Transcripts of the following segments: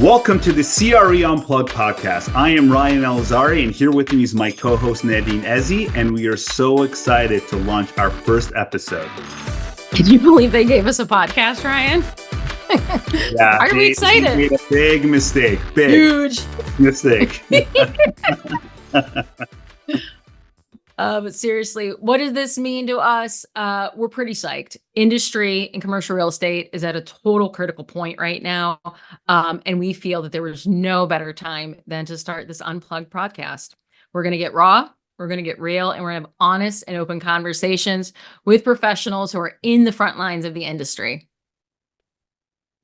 Welcome to the CRE Unplugged podcast. I am Ryan Alzari, and here with me is my co-host Nadine Ezzi, and we are so excited to launch our first episode. Can you believe they gave us a podcast, Ryan? Yeah, are we excited? They made a big mistake. Huge mistake. But seriously, what does this mean to us? We're pretty psyched. Industry and commercial real estate is at a total critical point right now. And we feel that there was no better time than to start this Unplugged podcast. We're going to get raw, we're going to get real, and we're going to have honest and open conversations with professionals who are in the front lines of the industry.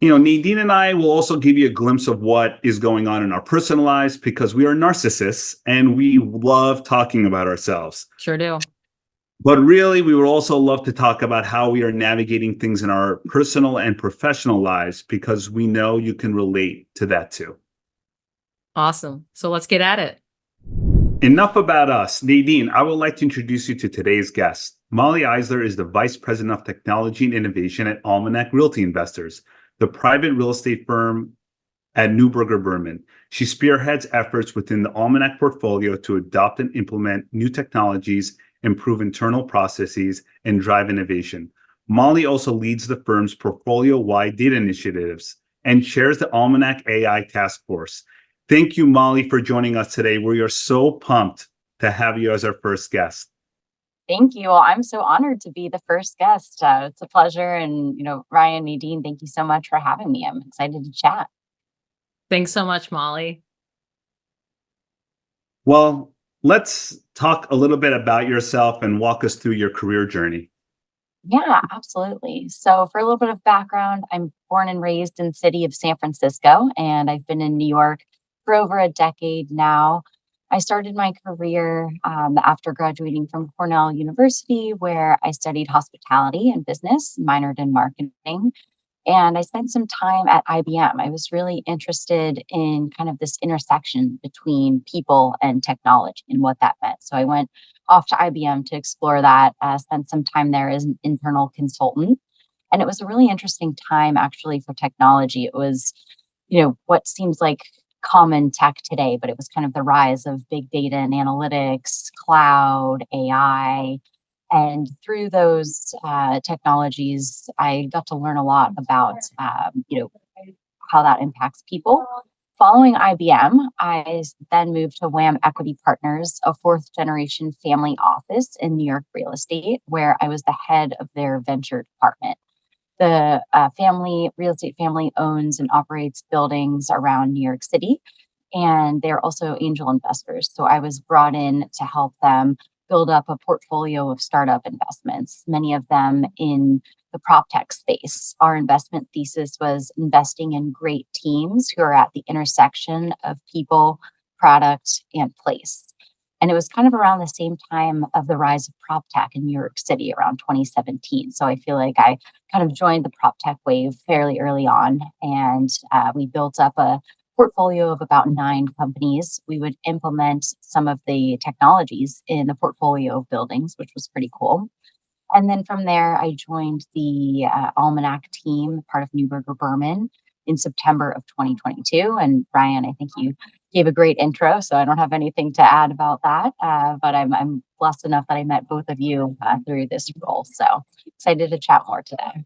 You know, Nadine and I will also give you a glimpse of what is going on in our personal lives because we are narcissists and we love talking about ourselves. Sure do. But really, we would also love to talk about how we are navigating things in our personal and professional lives because we know you can relate to that too. Awesome. So let's get at it. Enough about us. Nadine, I would like to introduce you to today's guest. Mollie Eisler is the Vice President of Technology and Innovation at Almanac Realty Investors, the private real estate firm at Neuberger Berman. She spearheads efforts within the Almanac portfolio to adopt and implement new technologies, improve internal processes, and drive innovation. Mollie also leads the firm's portfolio-wide data initiatives and chairs the Almanac AI Task Force. Thank you, Mollie, for joining us today. We are so pumped to have you as our first guest. Thank you. Well, I'm so honored to be the first guest. It's a pleasure. And, Ryan, Nadine, thank you so much for having me. I'm excited to chat. Thanks so much, Mollie. Well, let's talk a little bit about yourself and walk us through your career journey. Yeah, absolutely. So for a little bit of background, I'm born and raised in the city of San Francisco, and I've been in New York for over a decade now. I started my career after graduating from Cornell University, where I studied hospitality and business, minored in marketing. And I spent some time at IBM. I was really interested in kind of this intersection between people and technology and what that meant. So I went off to IBM to explore that, spent some time there as an internal consultant. And it was a really interesting time actually for technology. It was, what seems like common tech today, but it was kind of the rise of big data and analytics, cloud, AI. And through those technologies, I got to learn a lot about, how that impacts people. Following IBM, I then moved to WAM Equity Partners, a fourth generation family office in New York real estate, where I was the head of their venture department. The real estate family owns and operates buildings around New York City, and they're also angel investors. So I was brought in to help them build up a portfolio of startup investments, many of them in the prop tech space. Our investment thesis was investing in great teams who are at the intersection of people, product, and place. And it was kind of around the same time of the rise of prop tech in New York City around 2017. So I feel like I kind of joined the prop tech wave fairly early on. And we built up a portfolio of about 9 companies. We would implement some of the technologies in the portfolio of buildings, which was pretty cool. And then from there, I joined the Almanac team, part of Neuberger Berman, in September of 2022. And Ryan, I think you gave a great intro, so I don't have anything to add about that. But I'm blessed enough that I met both of you through this role. So excited to chat more today.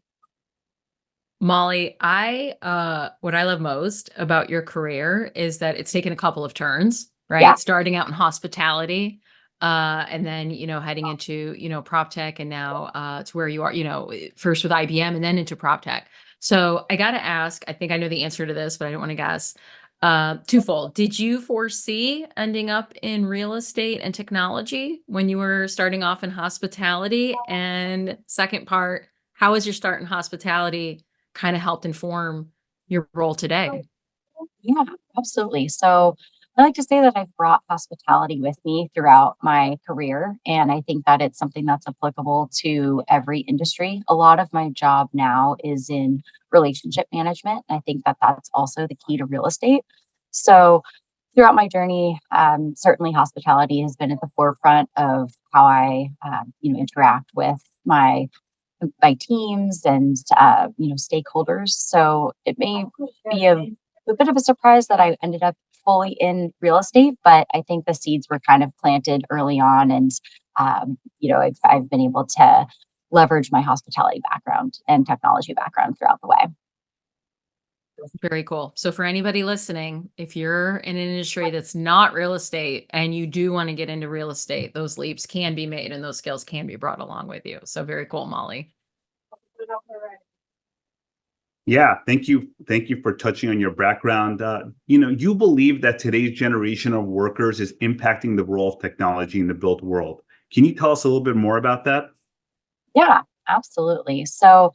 Mollie, what I love most about your career is that it's taken a couple of turns, right? Yeah. Starting out in hospitality, and then, heading into, prop tech, and now to where you are, first with IBM and then into prop tech. So I got to ask, I think I know the answer to this, but I don't want to guess. Twofold. Did you foresee ending up in real estate and technology when you were starting off in hospitality? And second part, how has your start in hospitality kind of helped inform your role today? Yeah, absolutely. So I like to say that I've brought hospitality with me throughout my career. And I think that it's something that's applicable to every industry. A lot of my job now is in relationship management. And I think that that's also the key to real estate. So throughout my journey, certainly hospitality has been at the forefront of how I, interact with my teams and stakeholders. So it may be a a bit of a surprise that I ended up fully in real estate, but I think the seeds were kind of planted early on. And, I've been able to leverage my hospitality background and technology background throughout the way. Very cool. So for anybody listening, if you're in an industry that's not real estate and you do want to get into real estate, those leaps can be made and those skills can be brought along with you. So very cool, Mollie. Yeah, thank you. Thank you for touching on your background. You believe that today's generation of workers is impacting the role of technology in the built world. Can you tell us a little bit more about that? Yeah, absolutely. So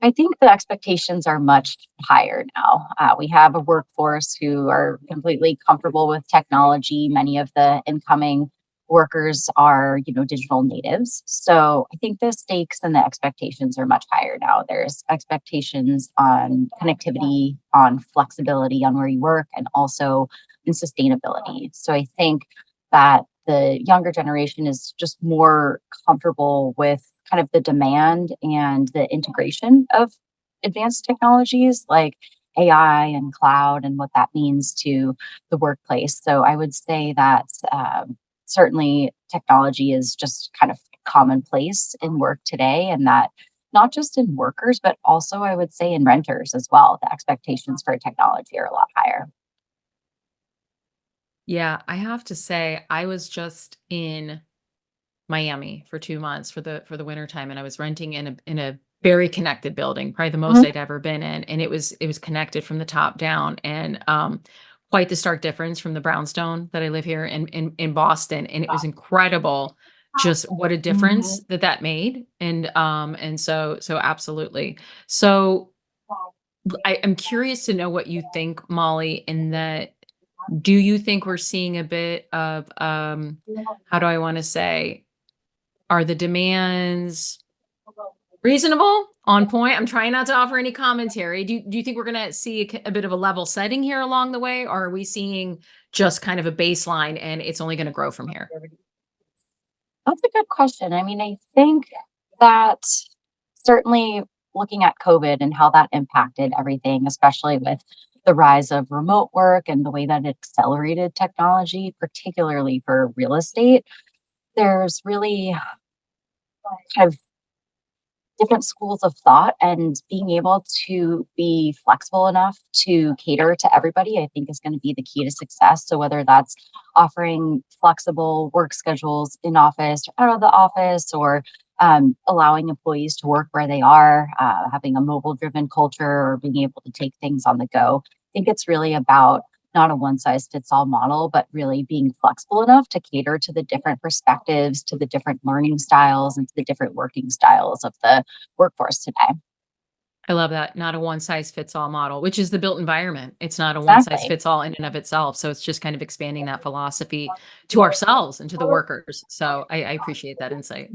I think the expectations are much higher now. We have a workforce who are completely comfortable with technology. Many of the incoming workers are, digital natives. So I think the stakes and the expectations are much higher now. There's expectations on connectivity, on flexibility on where you work, and also in sustainability. So I think that the younger generation is just more comfortable with kind of the demand and the integration of advanced technologies like AI and cloud and what that means to the workplace. So I would say that certainly technology is just kind of commonplace in work today, and that not just in workers, but also I would say in renters as well. The expectations for technology are a lot higher. Yeah, I have to say, I was just in Miami for 2 months for the winter time, and I was renting in a very connected building, probably the most Mhm. I'd ever been in, and it was connected from the top down, and, quite the stark difference from the brownstone that I live here in Boston, and it was incredible just what a difference that made, and so absolutely. So, I'm curious to know what you think, Molly, in that do you think we're seeing a bit of, how do I wanna say, are the demands reasonable? On point? I'm trying not to offer any commentary. Do you think we're gonna see a bit of a level setting here along the way, or are we seeing just kind of a baseline and it's only gonna grow from here? That's a good question. I mean, I think that certainly looking at COVID and how that impacted everything, especially with the rise of remote work and the way that it accelerated technology, particularly for real estate, there's really kind of different schools of thought, and being able to be flexible enough to cater to everybody, I think is going to be the key to success. So whether that's offering flexible work schedules in office or out of the office, or allowing employees to work where they are, having a mobile driven culture, or being able to take things on the go. I think it's really about not a one size fits all model, but really being flexible enough to cater to the different perspectives, to the different learning styles, and to the different working styles of the workforce today. I love that. Not a one size fits all model, which is the built environment. It's not a one size Exactly. fits all in and of itself. So it's just kind of expanding that philosophy to ourselves and to the workers. So I appreciate that insight.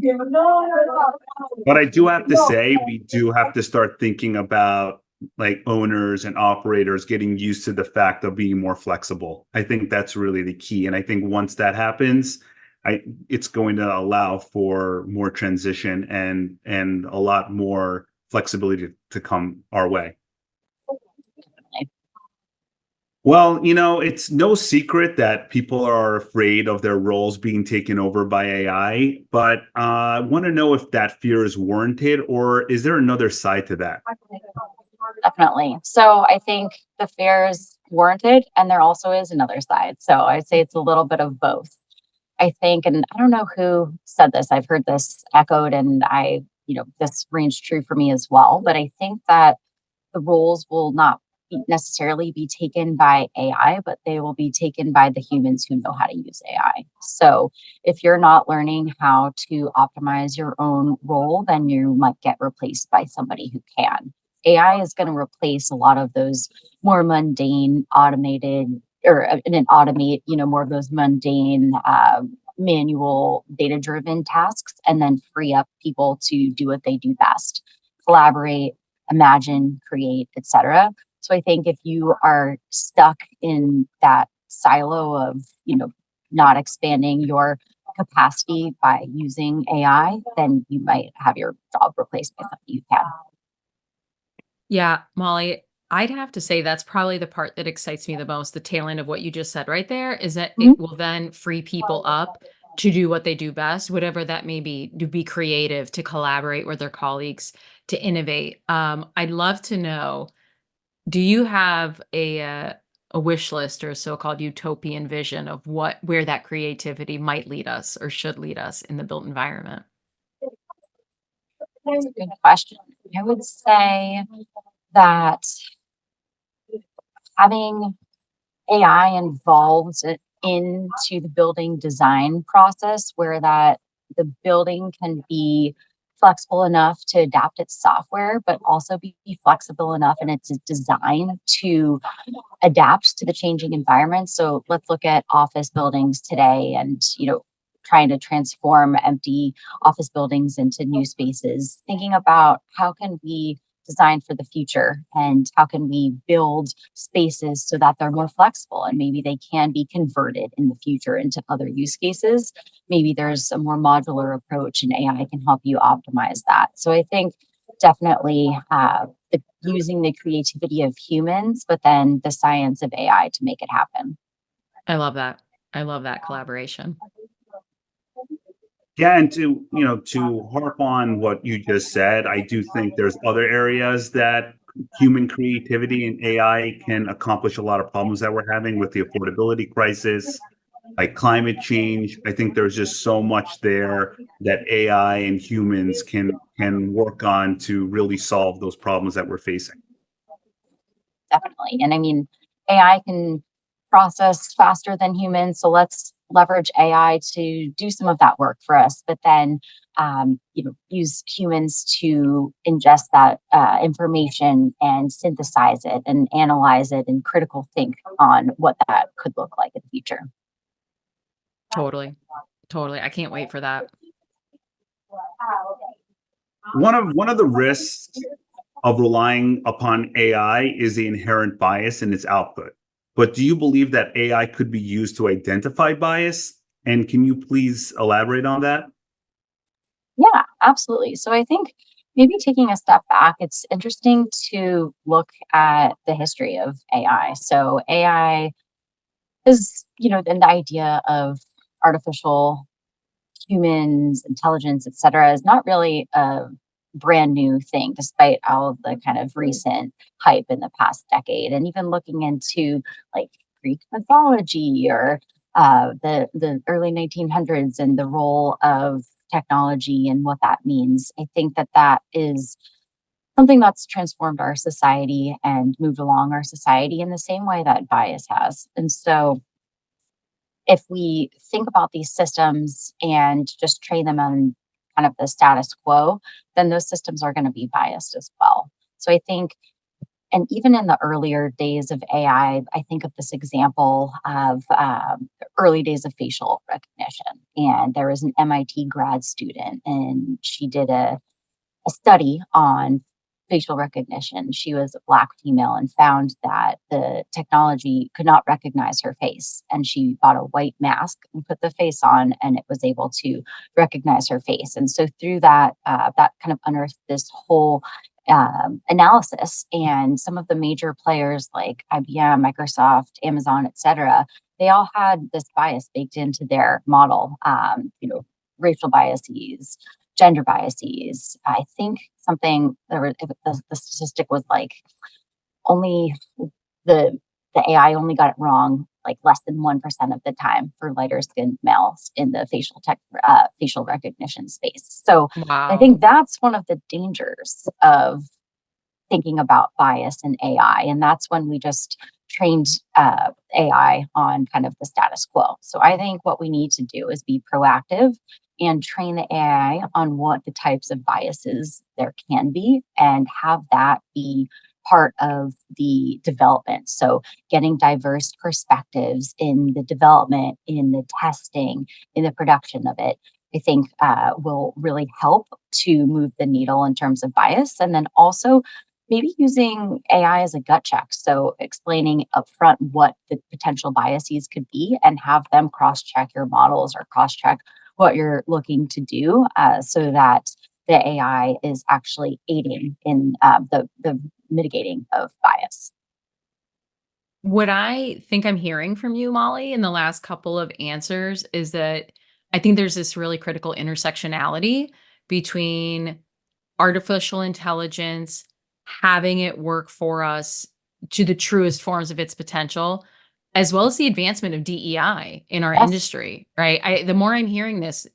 But I do have to say, we do have to start thinking about like owners and operators getting used to the fact of being more flexible. I think that's really the key. And I think once that happens, it's going to allow for more transition and a lot more flexibility to come our way. Well, it's no secret that people are afraid of their roles being taken over by AI, but I want to know if that fear is warranted or is there another side to that? Definitely. So I think the fear is warranted, and there also is another side. So I'd say it's a little bit of both. I think, and I don't know who said this, I've heard this echoed, and this rings true for me as well. But I think that the roles will not necessarily be taken by AI, but they will be taken by the humans who know how to use AI. So if you're not learning how to optimize your own role, then you might get replaced by somebody who can. AI is going to replace a lot of those more mundane, automated, or and automate, more of those mundane, manual, data driven tasks, and then free up people to do what they do best: collaborate, imagine, create, etc. So I think if you are stuck in that silo of, not expanding your capacity by using AI, then you might have your job replaced by somebody who can. Yeah, Molly, I'd have to say that's probably the part that excites me the most, the tail end of what you just said right there, is that Mhm. it will then free people up to do what they do best, whatever that may be, to be creative, to collaborate with their colleagues, to innovate. I'd love to know, do you have a wish list or a so-called utopian vision of where that creativity might lead us or should lead us in the built environment? That's a good question. I would say that having AI involved into the building design process where that the building can be flexible enough to adapt its software, but also be flexible enough in its design to adapt to the changing environment. So let's look at office buildings today and, trying to transform empty office buildings into new spaces, thinking about how can we design for the future and how can we build spaces so that they're more flexible and maybe they can be converted in the future into other use cases. Maybe there's a more modular approach and AI can help you optimize that. So I think definitely using the creativity of humans, but then the science of AI to make it happen. I love that. I love that collaboration. Yeah, and to harp on what you just said, I do think there's other areas that human creativity and AI can accomplish a lot of problems that we're having with the affordability crisis, like climate change. I think there's just so much there that AI and humans can work on to really solve those problems that we're facing. Definitely. And I mean, AI can process faster than humans. So let's leverage AI to do some of that work for us, but then, use humans to ingest that information and synthesize it and analyze it and critical think on what that could look like in the future. Totally. Totally. I can't wait for that. One of the risks of relying upon AI is the inherent bias in its output. But do you believe that AI could be used to identify bias? And can you please elaborate on that? Yeah, absolutely. So I think maybe taking a step back, it's interesting to look at the history of AI. So AI is, and the idea of artificial humans, intelligence, et cetera, is not really a brand new thing, despite all of the kind of recent hype in the past decade. And even looking into like Greek mythology or the early 1900s and the role of technology and what that means, I think that is something that's transformed our society and moved along our society in the same way that bias has. And so if we think about these systems and just train them on kind of the status quo, then those systems are going to be biased as well. So I think, and even in the earlier days of I think of this example of the early days of facial recognition. And there was an MIT grad student, and she did a study on facial recognition. She was a Black female and found that the technology could not recognize her face. And she bought a white mask and put the face on, and it was able to recognize her face. And so through that, that kind of unearthed this whole analysis. And some of the major players like IBM, Microsoft, Amazon, et cetera, they all had this bias baked into their model. Racial biases, gender biases. I think something there was the statistic was like only the the AI only got it wrong like less than 1% of the time for lighter skinned males in the facial recognition space. So I Wow. think that's one of the dangers of thinking about bias in AI. And that's when we just trained AI on kind of the status quo. So I think what we need to do is be proactive and train the AI on what the types of biases there can be and have that be part of the development. So getting diverse perspectives in the development, in the testing, in the production of it. I think will really help to move the needle in terms of bias. And then also maybe using AI as a gut check. So explaining upfront what the potential biases could be and have them cross check your models or cross check what you're looking to do so that the AI is actually aiding in the mitigating of bias. What I think I'm hearing from you, Molly, in the last couple of answers is that I think there's this really critical intersectionality between artificial intelligence, having it work for us to the truest forms of its potential, as well as the advancement of DEI in our Yes. industry, right? The more I'm hearing this,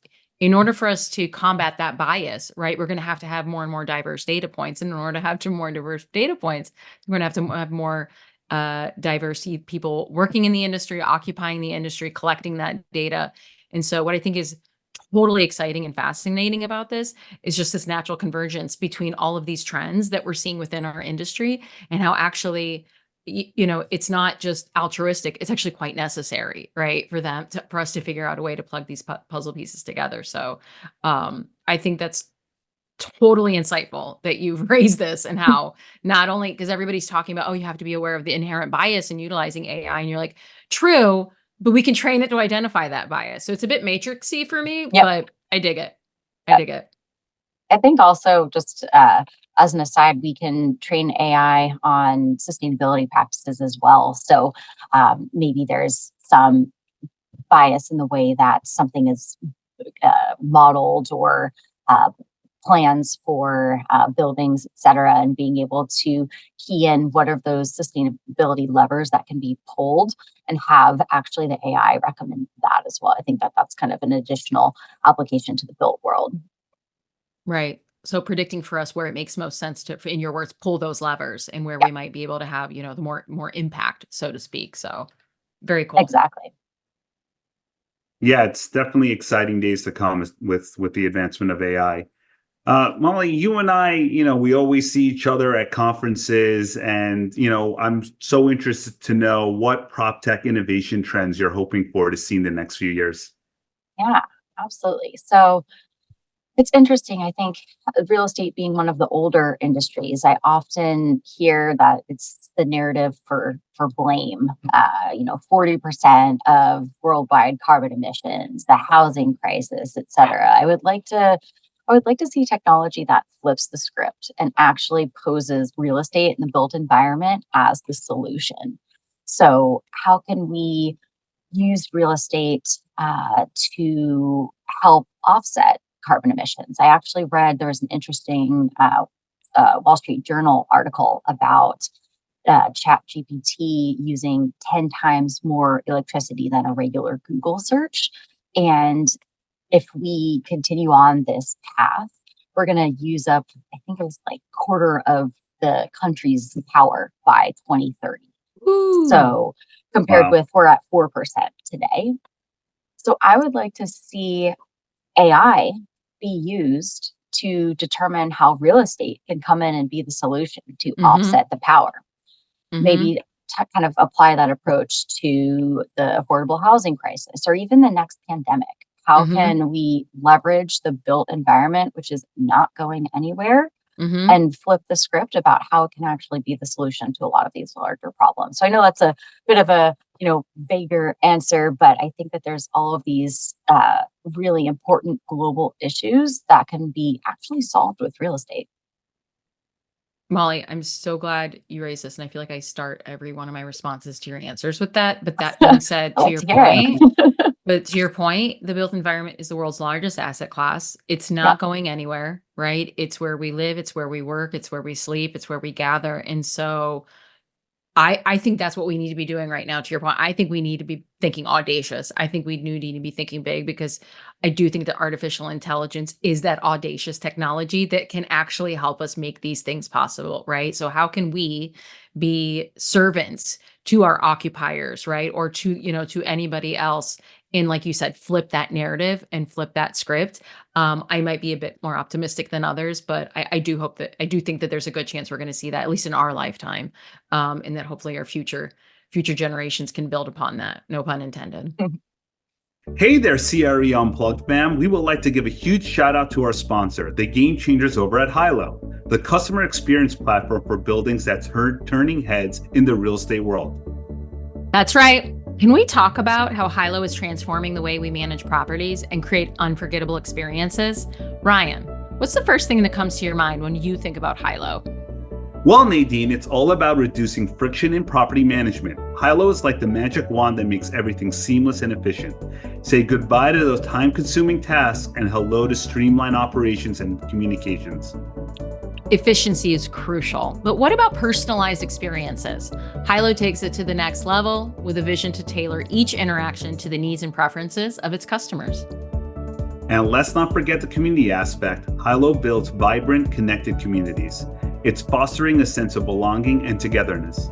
in order for us to combat that bias, right, we're going to have more and more diverse data points. And in order to have more diverse data points, we're going to have more diversity people working in the industry, occupying the industry, collecting that data. And so what I think is totally exciting and fascinating about this is just this natural convergence between all of these trends that we're seeing within our industry, and how actually it's not just altruistic, it's actually quite necessary, right, for us to figure out a way to plug these puzzle pieces together. So I think that's totally insightful that you've raised this, and how not only because everybody's talking about, oh, you have to be aware of the inherent bias in utilizing AI, and you're like, true, but we can train it to identify that bias. So it's a bit matrixy for me, Yep. but I dig it. I Yep. dig it. I think also just as an aside, we can train AI on sustainability practices as well. So maybe there's some bias in the way that something is modeled, or uh, plans for buildings, et cetera, and being able to key in what are those sustainability levers that can be pulled, and have actually the AI recommend that as well. I think that that's kind of an additional application to the built world. Right. So predicting for us where it makes most sense to, in your words, pull those levers, and where Yeah, we might be able to have, the more impact, so to speak. So very cool. exactly. Yeah, it's definitely exciting days to come with the advancement of AI. Molly, you and I, we always see each other at conferences, and I'm so interested to know what prop tech innovation trends you're hoping for to see in the next few years. Yeah, absolutely. So it's interesting. I think real estate being one of the older industries, I often hear that it's the narrative for blame. 40% of worldwide carbon emissions, the housing crisis, et cetera. I would like to see technology that flips the script and actually poses real estate and the built environment as the solution. So, how can we use real estate to help offset carbon emissions? I actually read there was an interesting Wall Street Journal article about Chat GPT using 10 times more electricity than a regular Google search. And if we continue on this path, we're going to use up, I think it was like quarter of the country's power by 2030. Ooh. So compared Wow. with, we're at 4% today. So I would like to see AI be used to determine how real estate can come in and be the solution to offset the power. Maybe kind of apply that approach to the affordable housing crisis, or even the next pandemic. How can we leverage the built environment, which is not going anywhere, and flip the script about how it can actually be the solution to a lot of these larger problems? So I know that's a bit of a vaguer answer, but I think that there's all of these really important global issues that can be actually solved with real estate. Molly, I'm so glad you raised this, and I feel like I start every one of my responses to your answers with that. But that being said, I like to hear it. to your point, the built environment is the world's largest asset class. It's not Yep. going anywhere, right? It's where we live, it's where we work, it's where we sleep, it's where we gather. And so I think that's what we need to be doing right now. To your point, I think we need to be thinking audacious. I think we need to be thinking big, because I do think that artificial intelligence is that audacious technology that can actually help us make these things possible, right? So how can we be servants to our occupiers, right? Or to anybody else, and like you said, flip that narrative and flip that script. I might be a bit more optimistic than others, but I do think that there's a good chance we're going to see that, at least in our lifetime, and that hopefully our future generations can build upon that. No pun intended. Hey there, CRE Unplugged fam. We would like to give a huge shout out to our sponsor, the Game Changers over at Hilo, the customer experience platform for buildings that's turning heads in the real estate world. That's right. Can we talk about how Hilo is transforming the way we manage properties and create unforgettable experiences? Ryan, what's the first thing that comes to your mind when you think about Hilo? Well, Nadine, it's all about reducing friction in property management. Hilo is like the magic wand that makes everything seamless and efficient. Say goodbye to those time-consuming tasks and hello to streamlined operations and communications. Efficiency is crucial, but what about personalized experiences? Hilo takes it to the next level with a vision to tailor each interaction to the needs and preferences of its customers. And let's not forget the community aspect. Hilo builds vibrant, connected communities. It's fostering a sense of belonging and togetherness.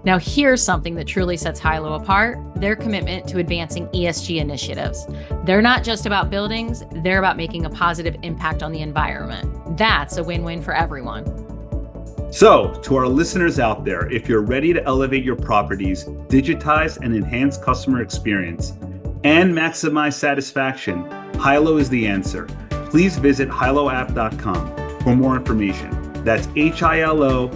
Now, here's something that truly sets Hilo apart: their commitment to advancing ESG initiatives. They're not just about buildings, they're about making a positive impact on the environment. That's a win-win for everyone. So, to our listeners out there, if you're ready to elevate your properties, digitize and enhance customer experience, and maximize satisfaction, Hilo is the answer. Please visit hiloapp.com for more information. That's hiloapp.com.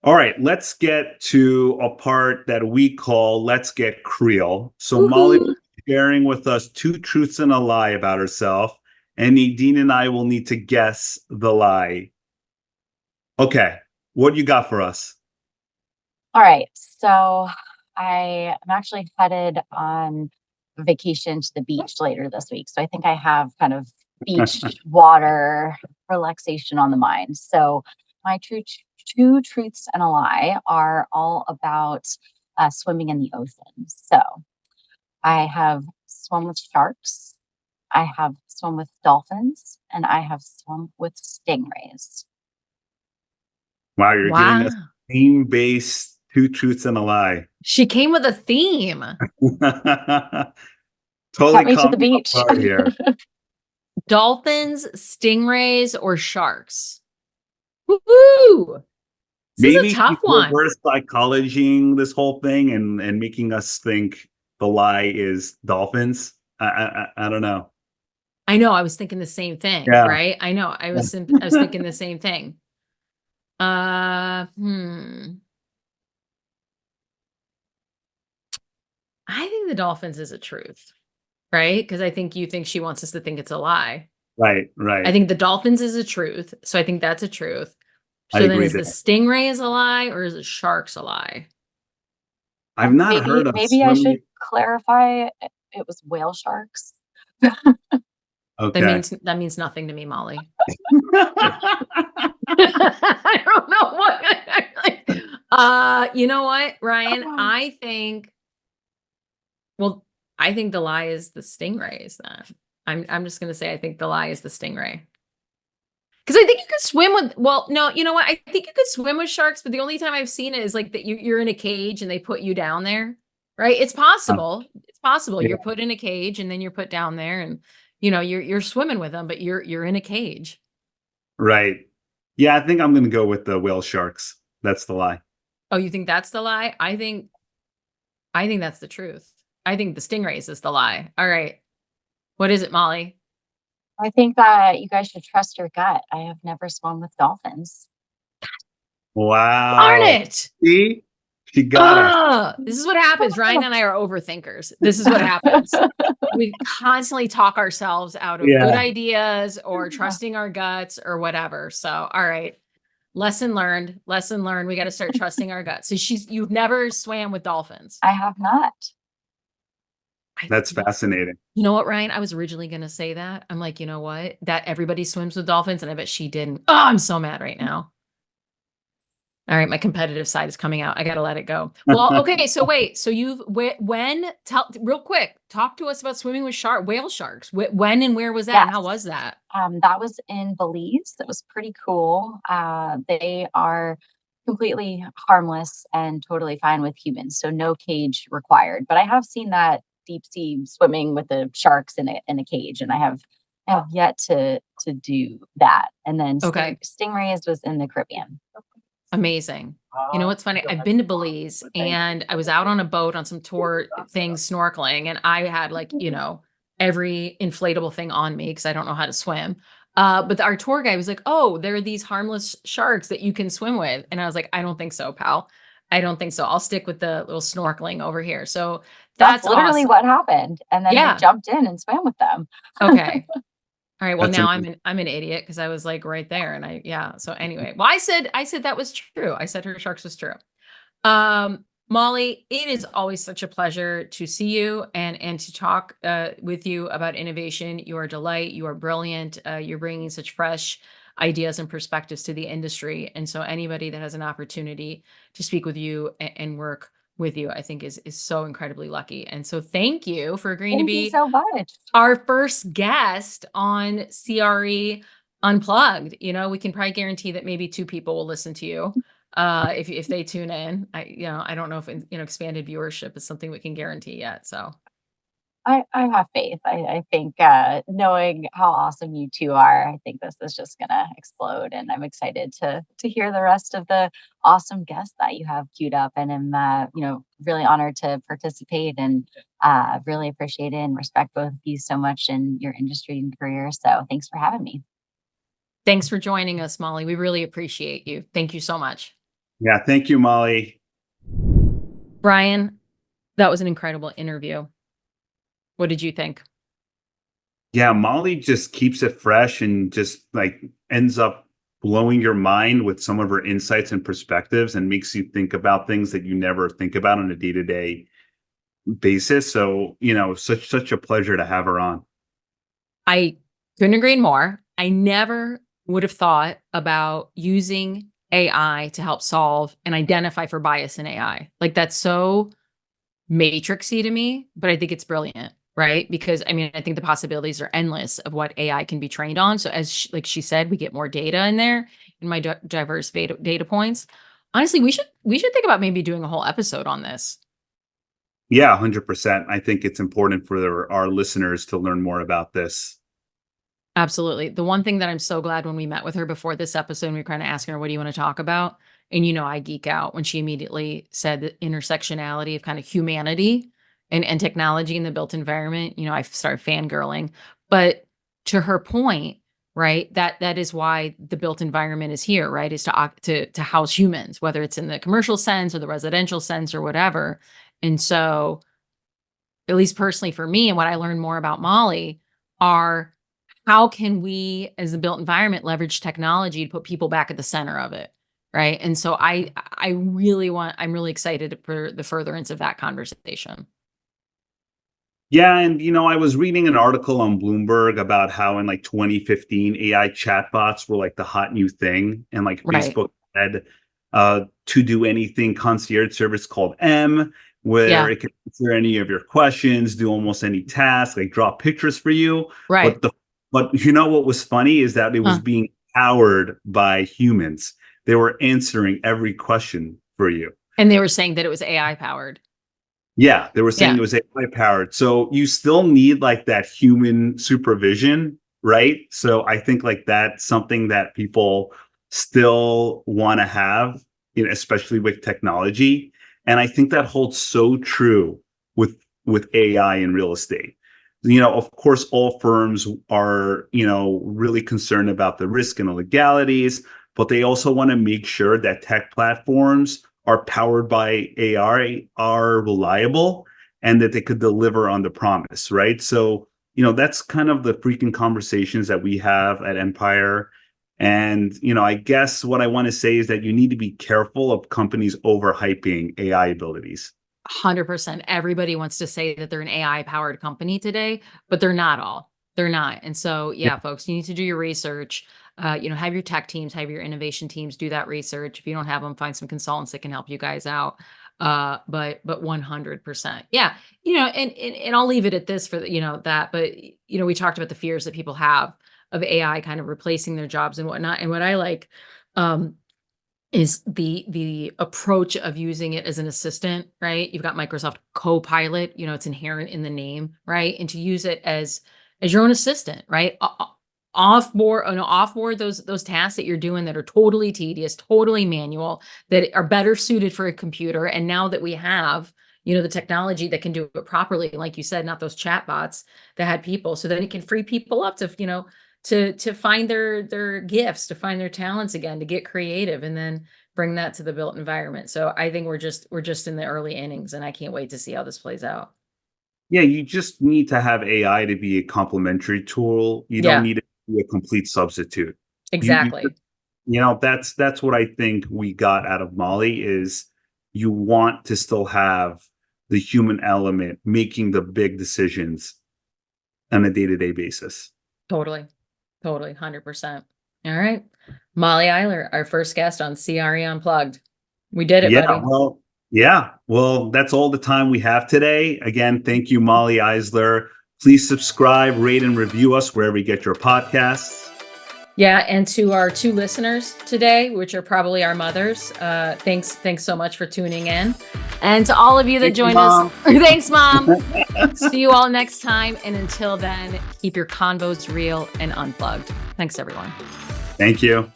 All right, let's get to a part that we call Let's Get Creole. So Mollie is sharing with us two truths and a lie about herself, and Nadine and I will need to guess the lie. Okay, what you got for us? All right. So I am actually headed on vacation to the beach later this week. So I think I have kind of beach water relaxation on the mind. So my two truths and a lie are all about swimming in the ocean. So I have swum with sharks, I have swum with dolphins, and I have swum with stingrays. Wow, you're giving us Wow. theme-based two truths and a lie. She came with a theme. Totally Got me to caught the me off beach. guard here. Dolphins, stingrays, or sharks? Woo! This is a Maybe tough she's one. reverse psychologying this whole thing and making us think the lie is dolphins. I don't know. I know, I was thinking the same thing, Yeah. right? I know, I was thinking the same thing. I think the dolphins is a truth, right? Because I think you think she wants us to think it's a lie. Right. I think the dolphins is a truth, so I think that's a truth. I So then agree is the there. stingray is a lie or is it sharks a lie? I've not heard of Maybe I should swimming. clarify. It was whale sharks. Okay. That means nothing to me, Molly. I don't know what. You know what, Ryan? I think the lie is the stingrays then. I'm just gonna say I think the lie is the stingray. Because I think you could swim with, no, you know what? I think you could swim with sharks, but the only time I've seen it is like that you're in a cage and they put you down there, right? It's possible. It's possible. Yeah. You're put in a cage and then you're put down there and you're swimming with them, but you're in a cage. Right. Yeah, I think I'm gonna go with the whale sharks. That's the lie. Oh, you think that's the lie? I think that's the truth. I think the stingrays is the lie. All right. What is it, Molly? I think that you guys should trust your gut. I have never swum with dolphins. Wow. Darn it. See? She got us. This is what happens. Ryan and I are overthinkers. This is what happens. We constantly talk ourselves out of good ideas or trusting our guts or whatever. So, all right. Lesson learned. Lesson learned. We got to start trusting our guts. So you've never swam with dolphins. I have not. That's fascinating. You know what, Ryan? I was originally going to say that. I'm like, you know what? That everybody swims with dolphins, and I bet she didn't. Oh, I'm so mad right now. All right, my competitive side is coming out. I got to let it go. Well, okay. So wait. So tell real quick. Talk to us about swimming with whale sharks. When and where was that? Yes. And how was that? That was in Belize. That was pretty cool. They are completely harmless and totally fine with humans, so no cage required. But I have seen that deep sea swimming with the sharks in a cage, and I have yet to do that. And then stingrays was in the Caribbean. Amazing. You know what's funny? I've been to Belize and I was out on a boat on some tour things snorkeling, and I had every inflatable thing on me because I don't know how to swim. But our tour guy was like, "Oh, there are these harmless sharks that you can swim with," and I was like, "I don't think so, pal. I don't think so. I'll stick with the little snorkeling over here." So that's literally awesome. what happened, and then we jumped in and swam with them. Okay. All right. Well, That's now amazing. I'm an idiot because I was like right there, and yeah. So anyway, well, I said that was true. I said her sharks was true. Mollie, it is always such a pleasure to see you and to talk with you about innovation. You are a delight. You are brilliant. You're bringing such fresh ideas and perspectives to the industry. And so anybody that has an opportunity to speak with you and work with you, I think is so incredibly lucky. And so thank you for agreeing to Thank you be so much. our first guest on CRE Unplugged. We can probably guarantee that maybe 2 people will listen to you, if they tune in. I don't know if, expanded viewership is something we can guarantee yet, so. I have faith. I think, knowing how awesome you 2 are, I think this is just gonna explode, and I'm excited to hear the rest of the awesome guests that you have queued up, and I'm, really honored to participate and, really appreciate it and respect both of you so much in your industry and career, so thanks for having me. Thanks for joining us, Molly. We really appreciate you. Thank you so much. Yeah, thank you, Molly. Brian, that was an incredible interview. What did you think? Yeah, Molly just keeps it fresh and just like ends up blowing your mind with some of her insights and perspectives and makes you think about things that you never think about on a day-to-day basis. So, such a pleasure to have her on. I couldn't agree more. I never would have thought about using AI to help solve and identify for bias in AI. Like that's so matrixy to me, but I think it's brilliant, right? Because I mean, I think the possibilities are endless of what AI can be trained on. So as like she said, we get more data in there in my diverse data points. Honestly, we should think about maybe doing a whole episode on this. Yeah, 100%. I think it's important for our listeners to learn more about this. Absolutely. The one thing that I'm so glad when we met with her before this episode, and we were kind of asking her, what do you want to talk about? And I geek out when she immediately said the intersectionality of kind of humanity and technology in the built environment. I started fangirling. But to her point, right, that is why the built environment is here, right? Is to house humans, whether it's in the commercial sense or the residential sense or whatever. And so, at least personally for me, and what I learned more about Molly are how can we as a built environment leverage technology to put people back at the center of it, right? And so I'm really excited for the furtherance of that conversation. Yeah, and I was reading an article on Bloomberg about how in like 2015 AI chatbots were like the hot new thing, and like Right. Facebook had to do anything concierge service called M, where Yeah. it can answer any of your questions, do almost any task, like draw pictures for you. Right. But what was funny is that it was Huh. being powered by humans. They were answering every question for you. And they were saying that it was AI powered. Yeah, they were saying Yeah. it was AI powered. So you still need like that human supervision, right? So I think like that's something that people still want to have, especially with technology. And I think that holds so true with AI in real estate. Of course, all firms are, really concerned about the risk and the legalities, but they also want to make sure that tech platforms are powered by AI are reliable and that they could deliver on the promise, right? So, that's kind of the freaking conversations that we have at Empire. And, I guess what I want to say is that you need to be careful of companies overhyping AI abilities. 100%. Everybody wants to say that they're an AI powered company today, but they're not all. They're not. And so, Yeah. yeah, folks, you need to do your research. Have your tech teams, have your innovation teams do that research. If you don't have them, find some consultants that can help you guys out. But 100%. Yeah. And I'll leave it at this for that. But we talked about the fears that people have of AI kind of replacing their jobs and whatnot. And what I like, is the approach of using it as an assistant, right? You've got Microsoft Copilot, it's inherent in the name, right? And to use it as your own assistant, right? Offboard those tasks that you're doing that are totally tedious, totally manual, that are better suited for a computer. And now that we have, the technology that can do it properly, like you said, not those chatbots that had people, so then it can free people up to, to find their gifts, to find their talents again, to get creative and then bring that to the built environment. So I think we're just in the early innings and I can't wait to see how this plays out. Yeah, you just need to have AI to be a complementary tool. You don't Yeah, need it to be a complete substitute. You exactly. that's what I think we got out of Molly is you want to still have the human element making the big decisions on a day-to-day basis. Totally. Totally. 100%. All right. Mollie Eiler, our first guest on CRE Unplugged. We did it, Yeah, buddy. well, that's all the time we have today. Again, thank you, Mollie Eisler. Please subscribe, rate, and review us wherever you get your podcasts. Yeah, and to our 2 listeners today, which are probably our mothers, thanks so much for tuning in. And to all of you that Thank you, joined Mom. us, thanks, Mom. See you all next time. And until then, keep your convos real and unplugged. Thanks, everyone. Thank you.